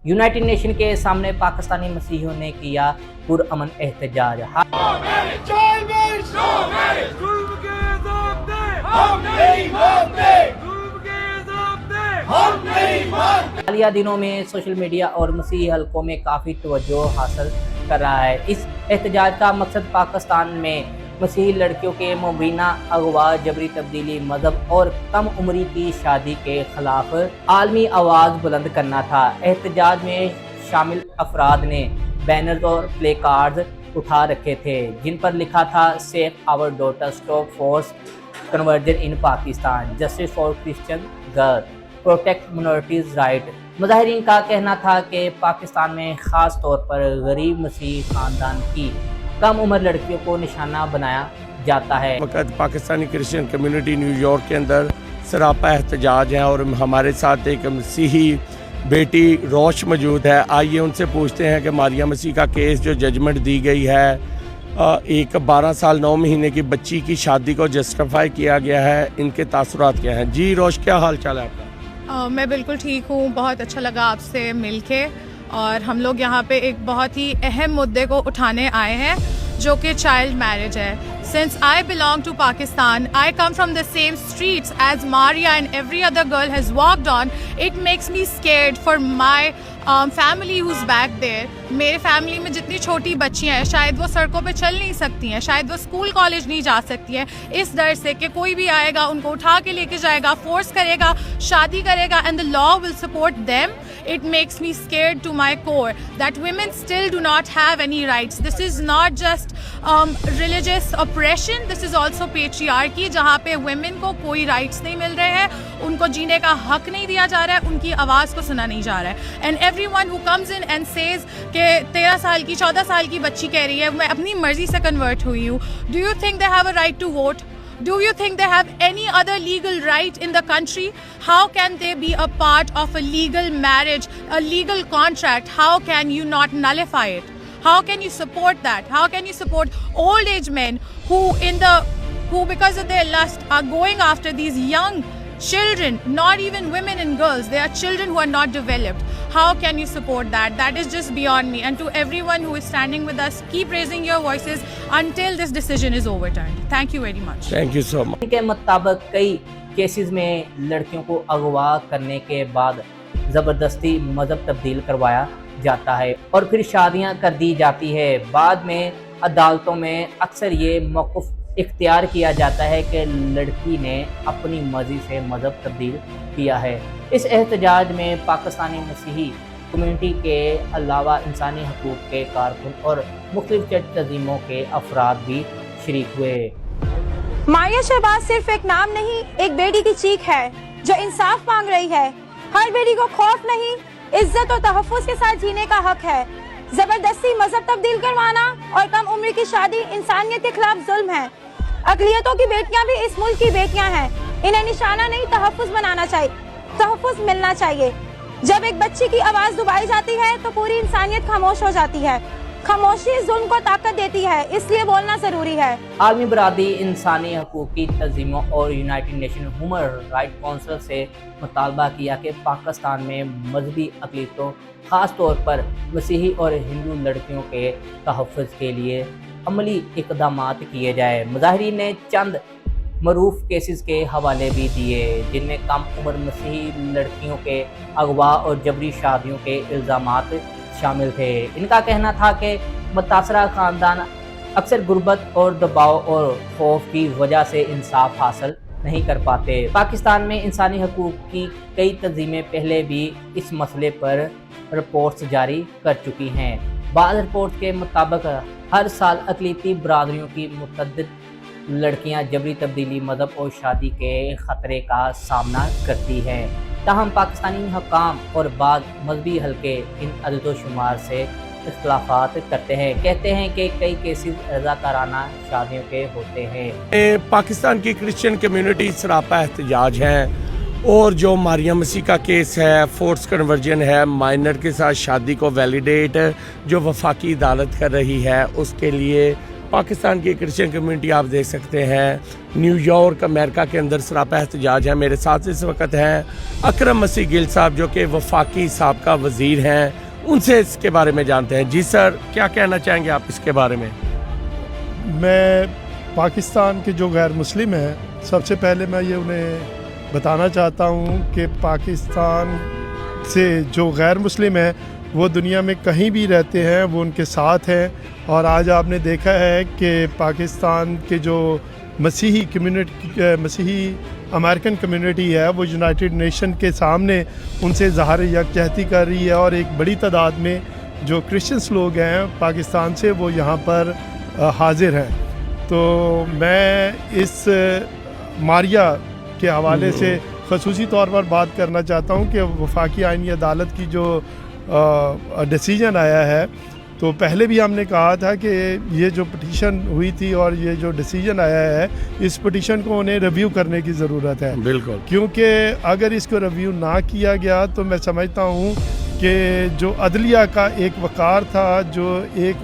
United nation के सामने पाकिस्तानी मसीहियों ने किया पुरअमन एहतजाज। हालिया दिनों में सोशल मीडिया और मसीही हलकों में काफ़ी तवज्जो हासिल कर रहा है। इस एहतजाज का मकसद पाकिस्तान में मसीही लड़कियों के मुबीना अगवा, जबरी तब्दीली, मजहब और कम उम्री की शादी के खिलाफ आलमी आवाज़ बुलंद करना था। एहतजाज में शामिल अफराद ने बैनर्स और प्ले कार्ड्स उठा रखे थे जिन पर लिखा था save our daughter, stop force conversion in Pakistan, justice for Christian girl, protect minorities right. मुजाहिरीन का कहना था कि पाकिस्तान में ख़ास तौर पर गरीब मसीही ख़ानदान की कम उम्र लड़कियों को निशाना बनाया जाता है। वक्त पाकिस्तानी क्रिश्चियन कम्युनिटी न्यूयॉर्क के अंदर सरापा एहतजाज है और हमारे साथ एक मसीही बेटी रोश मौजूद है। आइए उनसे पूछते हैं कि मारिया मसीह का केस जो जजमेंट दी गई है, एक 12 साल 9 महीने की बच्ची की शादी को जस्टिफाई किया गया है, इनके तासुरात क्या हैं? जी रोश, क्या हाल चाल है आपका? मैं बिल्कुल ठीक हूँ, बहुत अच्छा लगा आपसे मिलके। और हम लोग यहाँ पे एक बहुत ही अहम मुद्दे को उठाने आए हैं जो कि चाइल्ड मैरिज है। Since I belong to Pakistan, I come from the same streets as Maria and every other girl has walked on. It makes me scared for my family who's back there. मेरे family में जितनी छोटी बच्चियाँ हैं शायद वो सड़कों पे चल नहीं सकती हैं, शायद वो स्कूल कॉलेज नहीं जा सकती हैं, इस डर से कि कोई भी आएगा उनको उठा के लेके जाएगा, फोर्स करेगा, शादी करेगा, and the law will support them. It makes me scared to my core that women still do not have any rights. This is not just religious oppression, this is also patriarchy, जहाँ पे women को कोई rights नहीं मिल रहे हैं, उनको जीने का हक नहीं दिया जा रहा है, उनकी आवाज़ को सुना नहीं जा रहा है। And everyone who comes in and says कि 13 साल की 14 साल की बच्ची कह रही है मैं अपनी मर्जी से कन्वर्ट हुई हूँ, do you think they have a right to vote? Do you think they have any other legal right in the country? How can they be a part of a legal marriage, a legal contract? How can you not nullify it? How can you support that? How can you support old age men who because of their lust are going after these young children, not even women and girls, they are children who are not developed. How can you support that? That is just beyond me. And to everyone who is standing with us, keep raising your voices until this decision is overturned. Thank you very much. Thank you so much. के मुताबिक कई cases में लड़कियों को अगवा करने के बाद ज़बरदस्ती मज़हब तब्दील करवाया जाता है और फिर शादियां कर दी जाती है। बाद में अदालतों में अक्सर ये मौक़िफ़ इख्तियार किया जाता है कि लड़की ने अपनी मर्ज़ी से मज़हब तब्दील किया है। इस एहतजाज में पाकिस्तानी मसीही कम्युनिटी के अलावा इंसानी हकूक़ के कारकुन और मुख्तलिफ़ तंजीमों के अफराद भी शरीक हुए। मारिया शहबाज सिर्फ एक नाम नहीं, एक बेटी की चीख है जो इंसाफ मांग रही है। हर बेटी को खौफ नहीं, इज्जत और तहफ़्फ़ुज़ के साथ जीने का हक है। ज़बरदस्ती मज़हब तब्दील करवाना और कम उम्र की शादी इंसानियत के खिलाफ जुल्म है। अक़लियतों की बेटियां भी इस मुल्क की बेटियां हैं, इन्हें निशाना नहीं तहफ़्फ़ुज़ बनाना चाहिए, तहफ़्फ़ुज़ मिलना चाहिए। जब एक बच्ची की आवाज़ दबाई जाती है तो पूरी इंसानियत खामोश हो जाती है। खामोशी जुल्म को ताकत देती है, इसलिए बोलना ज़रूरी है। आलमी बरादरी इंसानी हकूक़ की तंजीमों और United nation human right council से मुतालबा किया कि पाकिस्तान में मजहबी अक़लियतों ख़ास तौर पर मसीही और हिंदू लड़कियों के तहफ़्फ़ुज़ के लिए अमली इक़दामात किए जाए। मुजाहिरीन ने चंद मरूफ केसेस के हवाले भी दिए जिनमें कम उम्र मसीही लड़कियों के अगवा और जबरी शादियों के इल्ज़ामात शामिल थे। इनका कहना था कि मुतासरा ख़ानदान अक्सर गुर्बत और दबाव और खौफ की वजह से इंसाफ हासिल नहीं कर पाते। पाकिस्तान में इंसानी हकूक़ की कई तंजीमें पहले भी इस मसले पर रिपोर्ट्स जारी कर चुकी हैं। बाज़ रिपोर्ट के मुताबिक हर साल अक़लियती बरादरियों की मुतअद्दिद लड़कियां जबरी तब्दीली, मज़हब और शादी के ख़तरे का सामना करती हैं। ताहम पाकिस्तानी हुक्काम और बाद मजहबी हलके इन अदद-ओ-शुमार से इख्तिलाफ़ात करते हैं। कहते हैं कि कई केसेस रज़ाकाराना शादियों के होते हैं। पाकिस्तान की क्रिश्चियन कम्युनिटी सरापा एहतजाज हैं और जो मारिया मसीह का केस है, फोर्स कन्वर्जन है, माइनर के साथ शादी को वैलिडेट जो वफाकी अदालत कर रही है, उसके लिए पाकिस्तान की क्रिश्चियन कम्युनिटी आप देख सकते हैं न्यू यॉर्क अमेरिका के अंदर सरापा एहतजाज है। मेरे साथ इस वक्त हैं अकरम मसीह गिल साहब जो कि वफाकी साबका वज़ीर हैं, उनसे इसके बारे में जानते हैं। जी सर, क्या कहना चाहेंगे आप इसके बारे में? मैं पाकिस्तान के जो गैर मुस्लिम हैं, सबसे पहले मैं ये उन्हें बताना चाहता हूँ कि पाकिस्तान से जो गैर मुस्लिम हैं वो दुनिया में कहीं भी रहते हैं, वो उनके साथ हैं। और आज आपने देखा है कि पाकिस्तान के जो मसीही अमेरिकन कम्युनिटी है वो यूनाइटेड नेशन के सामने उनसे ज़ाहिर यकजहती कर रही है, और एक बड़ी तादाद में जो क्रिश्चियंस लोग हैं पाकिस्तान से वो यहाँ पर हाजिर हैं। तो मैं इस मारिया के हवाले से खसूसी तौर पर बात करना चाहता हूँ कि वफाकी आईनी अदालत की जो डिसीजन आया है, तो पहले भी हमने कहा था कि ये जो पटिशन हुई थी और ये जो डिसीजन आया है, इस पटिशन को उन्हें रिव्यू करने की ज़रूरत है। बिल्कुल, क्योंकि अगर इसको रिव्यू ना किया गया तो मैं समझता हूँ कि जो अदलिया का एक वक़ार था, जो एक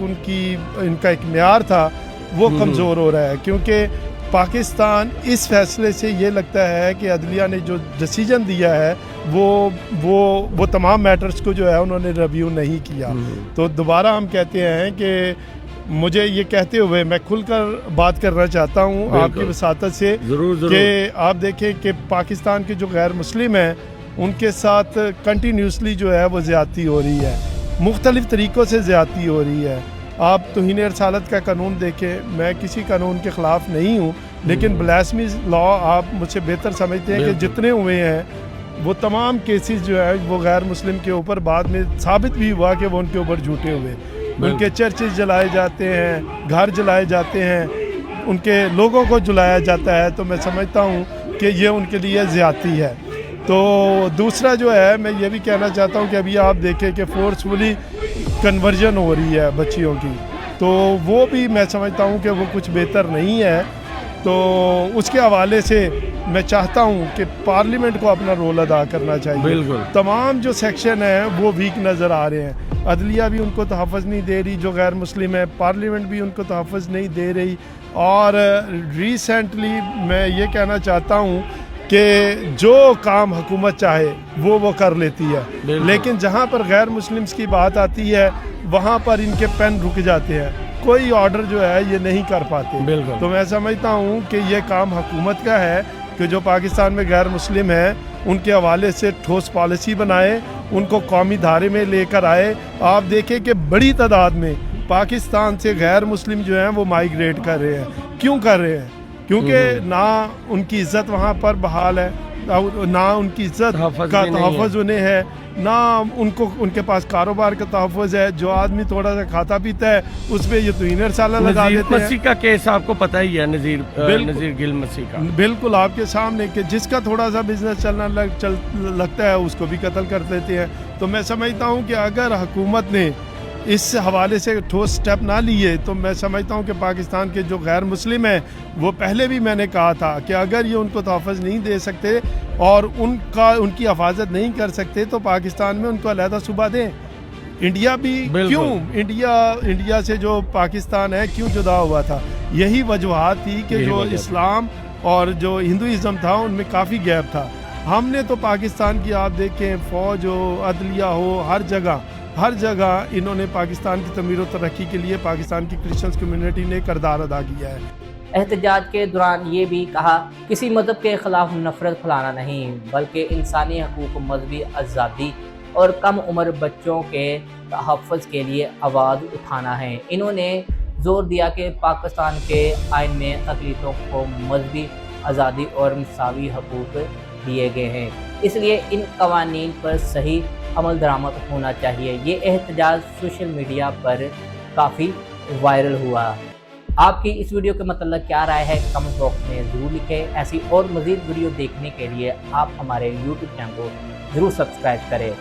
इनका एक मेयार था, वो कमज़ोर हो रहा है। क्योंकि पाकिस्तान इस फैसले से ये लगता है कि अदलिया ने जो डिसीजन दिया है वो तमाम मैटर्स को जो है उन्होंने रिव्यू नहीं किया। तो दोबारा हम कहते हैं कि मुझे ये कहते हुए मैं खुलकर बात करना चाहता हूँ आपकी वसातत से कि आप देखें कि पाकिस्तान के जो गैर मुस्लिम हैं उनके साथ कंटिन्यूसली जो है वो ज़्यादती हो रही है, मुख्तलिफ़ तरीक़ों से ज़्यादती हो रही है। आप तौहीन रसालत का कानून देखें, मैं किसी कानून के ख़िलाफ़ नहीं हूँ, लेकिन ब्लास्फेमी लॉ आप मुझसे बेहतर समझते हैं कि जितने हुए हैं वो तमाम केसेस जो है वो गैर मुस्लिम के ऊपर बाद में साबित भी हुआ कि वो उनके ऊपर झूठे हुए। उनके चर्चेज जलाए जाते हैं, घर जलाए जाते हैं, उनके लोगों को जलाया जाता है। तो मैं समझता हूँ कि ये उनके लिए ज़्यादती है। तो दूसरा जो है मैं ये भी कहना चाहता हूँ कि अभी आप देखें कि फोर्सफुली कन्वर्जन हो रही है बच्चियों की, तो वो भी मैं समझता हूँ कि वो कुछ बेहतर नहीं है। तो उसके हवाले से मैं चाहता हूँ कि पार्लियामेंट को अपना रोल अदा करना चाहिए। बिल्कुल, तमाम जो सेक्शन हैं वो वीक नज़र आ रहे हैं। अदलिया भी उनको तहफ़्फ़ुज़ नहीं दे रही जो गैर मुस्लिम है, पार्लियामेंट भी उनको तहफ़्फ़ुज़ नहीं दे रही। और रिसेंटली मैं ये कहना चाहता हूँ कि जो काम हुकूमत चाहे वो कर लेती है, लेकिन जहाँ पर गैर मुस्लिम्स की बात आती है वहाँ पर इनके पेन रुक जाते हैं, कोई ऑर्डर जो है ये नहीं कर पाते। तो मैं समझता हूँ कि ये काम हुकूमत का है कि जो पाकिस्तान में गैर मुस्लिम हैं उनके हवाले से ठोस पॉलिसी बनाए, उनको कौमी धारे में लेकर आए। आप देखें कि बड़ी तादाद में पाकिस्तान से गैर मुस्लिम जो हैं वो माइग्रेट कर रहे हैं। क्यों कर रहे हैं? क्योंकि ना उनकी इज़्ज़त वहाँ पर बहाल है, ना उनकी इज़्ज़त का तहफ़्फ़ुज़ उन्हें है, ना उनको उनके पास कारोबार का तहफ़्फ़ुज़ है। जो आदमी थोड़ा सा खाता पीता है उस पर ये तौहीन रसालत लगा देते हैं। मसीह का केस आपको पता ही है, नज़ीर गिल मसीह का, बिल्कुल आपके सामने कि जिसका थोड़ा सा बिजनेस चलना लगता है उसको भी कत्ल कर देते हैं। तो मैं समझता हूँ कि अगर हुकूमत ने इस हवाले से ठोस स्टेप ना लिए तो मैं समझता हूँ कि पाकिस्तान के जो गैर मुस्लिम हैं वो पहले भी मैंने कहा था कि अगर ये उनको तहफ़्फ़ुज़ नहीं दे सकते और उनकी हिफाजत नहीं कर सकते तो पाकिस्तान में उनको अलहदा सूबा दें। इंडिया भी क्यों, इंडिया से जो पाकिस्तान है क्यों जुदा हुआ था? यही वजूहात थी कि जो इस्लाम और जो हिंदुइज़्म था उनमें काफ़ी गैप था। हमने तो पाकिस्तान की आप देखें फ़ौज हो, अदलिया हो, हर जगह इन्होंने पाकिस्तान की तमीर और तरक्की के लिए पाकिस्तान की क्रिश्चियन कम्युनिटी ने किरदार अदा किया है। एहतजाज के दौरान ये भी कहा, किसी मज़हब के ख़िलाफ़ नफ़रत फैलाना नहीं बल्कि इंसानी हकूक़, मजहबी आज़ादी और कम उम्र बच्चों के तहफ़्फ़ुज़ के लिए आवाज़ उठाना है। इन्होंने ज़ोर दिया कि पाकिस्तान के आइन में अक़लियतों को मजहबी आज़ादी और मसावी हकूक़ दिए गए हैं, इसलिए इन कवानीन पर सही अमल दरामद होना चाहिए। ये एहतजाज सोशल मीडिया पर काफ़ी वायरल हुआ। आपकी इस वीडियो के मतलब क्या राय है कमेंट बॉक्स में ज़रूर लिखें। ऐसी और मज़ीद वीडियो देखने के लिए आप हमारे YouTube चैनल को ज़रूर सब्सक्राइब करें।